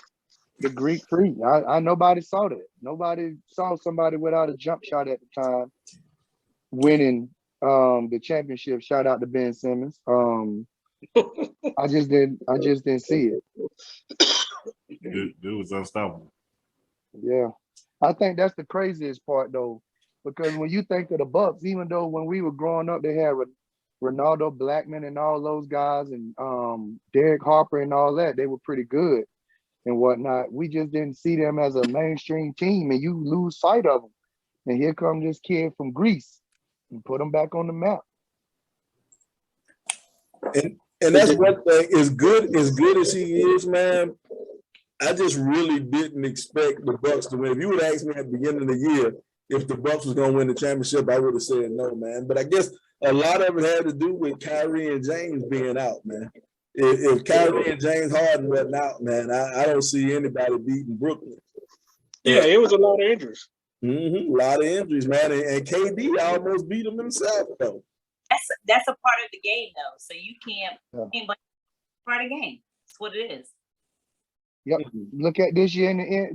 The Greek freak. I nobody saw that. Nobody saw somebody without a jump shot at the time winning the championship. Shout out to Ben Simmons. I just didn't see it.
It was unstoppable.
Yeah. I think that's the craziest part though, because when you think of the Bucks, even though when we were growing up, they had Ronaldo Blackman and all those guys and Derek Harper and all that, they were pretty good and whatnot. We just didn't see them as a mainstream team, and you lose sight of them. And here comes this kid from Greece and put them back on the map.
And that's one thing. As good as he is, man, I just really didn't expect the Bucks to win. If you would ask me at the beginning of the year if the Bucks was going to win the championship, I would have said no, man. But I guess a lot of it had to do with Kyrie and James being out, man. If Kyrie and James Harden wasn't out, man, I don't see anybody beating Brooklyn.
Yeah, it was a lot of injuries.
A lot of injuries, man. And KD almost beat him himself, though.
That's a part of the game, though. So you can't but part of the game. That's what it is.
Yep. Look at this year in the end.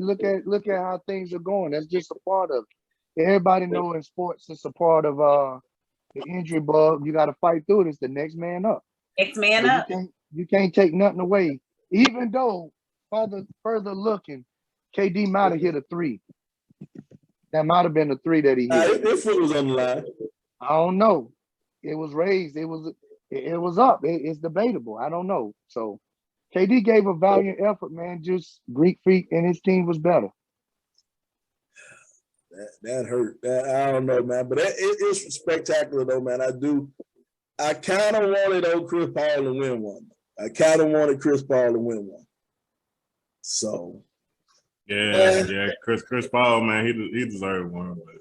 Look at how things are going. That's just a part of it. Everybody knows in sports it's a part of the injury bug. You got to fight through it. It's the next man up.
Next man up.
You can't take nothing away. Even though further looking, KD might have hit a 3. That might have been a 3 that he hit.
If it was on the line,
I don't know. It was raised. It was up. It's debatable. I don't know. So KD gave a valiant effort, man. Just Greek Freak and his team was better.
That hurt. I don't know, man. But it's spectacular, though, man. I kind of wanted old Chris Paul to win one. So.
Yeah. Chris Paul, man, he deserved one. But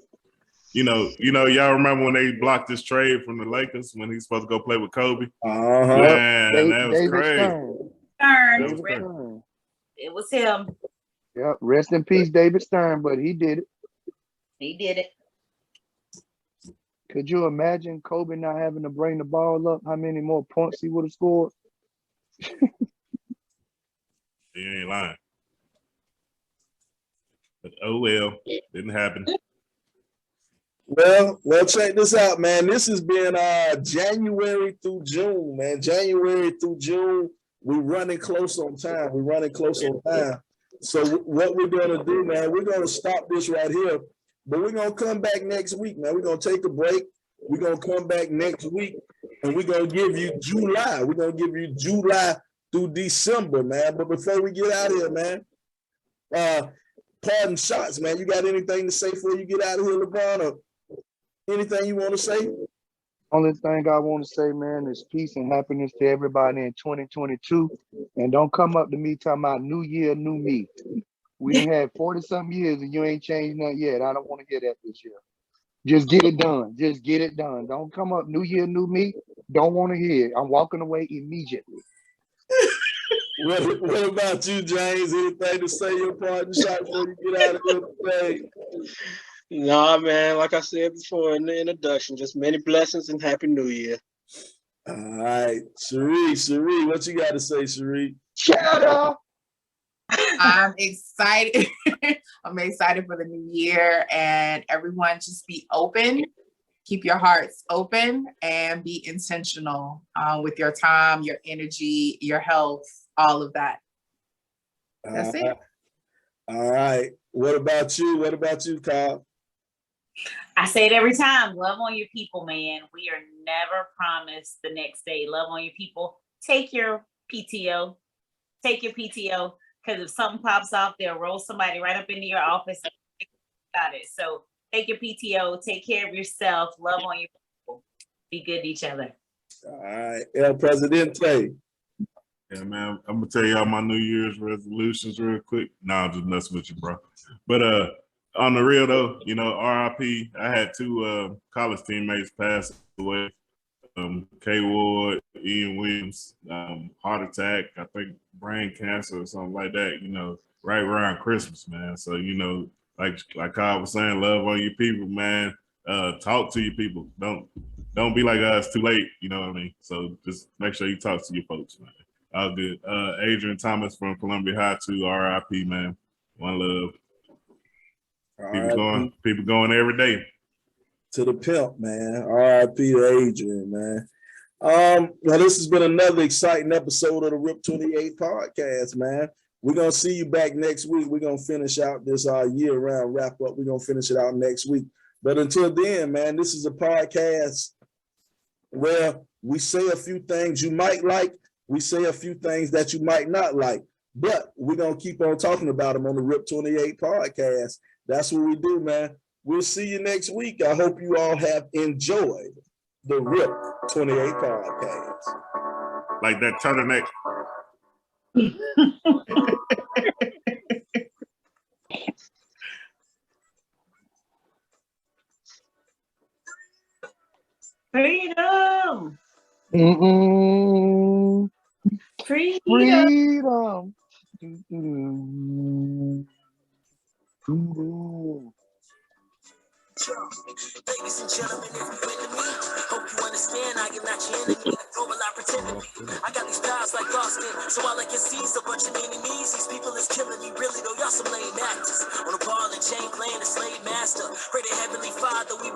you know, y'all remember when they blocked this trade from the Lakers when he's supposed to go play with Kobe? Man, that was crazy.
Stern. It was him.
Yep. Rest in peace, David Stern, but he did it.
He did it.
Could you imagine Kobe not having to bring the ball up? How many more points he would have scored?
He ain't lying. But oh well, didn't happen.
Well, check this out, man. This has been January through June, man. January through June. We're running close on time. So what we're going to do, man, we're going to stop this right here. But we're going to come back next week, man. We're going to take a break. We're going to come back next week, and we're going to give you July. We're going to give you July through December, man. But before we get out of here, man, pardon shots, man. You got anything to say before you get out of here, LeBron, or anything you want to say?
Only thing I want to say, man, is peace and happiness to everybody in 2022. And don't come up to me talking about new year, new me. We done had 40-something years and you ain't changed nothing yet. I don't want to hear that this year. Just get it done. Just get it done. Don't come up new year, new me. Don't want to hear it. I'm walking away immediately.
What about you, James? Anything to say your pardon shot before you get out of here today?
Nah, man. Like I said before in the introduction, just many blessings and Happy New Year.
All right. Cherie, what you got to say, Cherie?
Shut up.
I'm excited. I'm excited for the new year, and everyone just be open. Keep your hearts open and be intentional with your time, your energy, your health, all of that. That's it.
All right. What about you, Kyle?
I say it every time. Love on your people, man. We are never promised the next day. Love on your people. Take your PTO. Because if something pops off, they'll roll somebody right up into your office and got it. So take your PTO, take care of yourself, love on your people, be good to each other.
All right, El Presidente.
Yeah, man, I'm gonna tell y'all my New Year's resolutions real quick. Nah, I'm just messing with you, bro. But on the real though, RIP, I had 2 college teammates pass away. K Ward, Ian Williams, heart attack, I think brain cancer or something like that, right around Christmas, man. So, like Kyle was saying, love on your people, man. Talk to your people. Don't be like us too late, you know what I mean? So just make sure you talk to your folks, man. All good. Adrian Thomas from Columbia High to RIP, man. One love. People going every day.
to the pimp, man. R.I.P. to Adrian, man. Well, this has been another exciting episode of the RIP 28 podcast, man. We're going to see you back next week. We're going to finish out this year-round wrap-up. We're going to finish it out next week. But until then, man, this is a podcast where we say a few things you might like. We say a few things that you might not like. But we're going to keep on talking about them on the RIP 28 podcast. That's what we do, man. We'll see you next week. I hope you all have enjoyed the RIP 28 podcast.
Like that turtleneck.
Freedom.
Mm-mm.
Freedom.
Freedom. Mm-mm. Freedom.
Ladies and gentlemen, if you into me, hope you understand I am not your enemy. I throw a lot pretend to be. I got these styles like Austin, so all I can see is a bunch of enemies. These people is killing me, really though, y'all some lame actors. On a ball and chain playing a slave master. Pray to Heavenly Father, we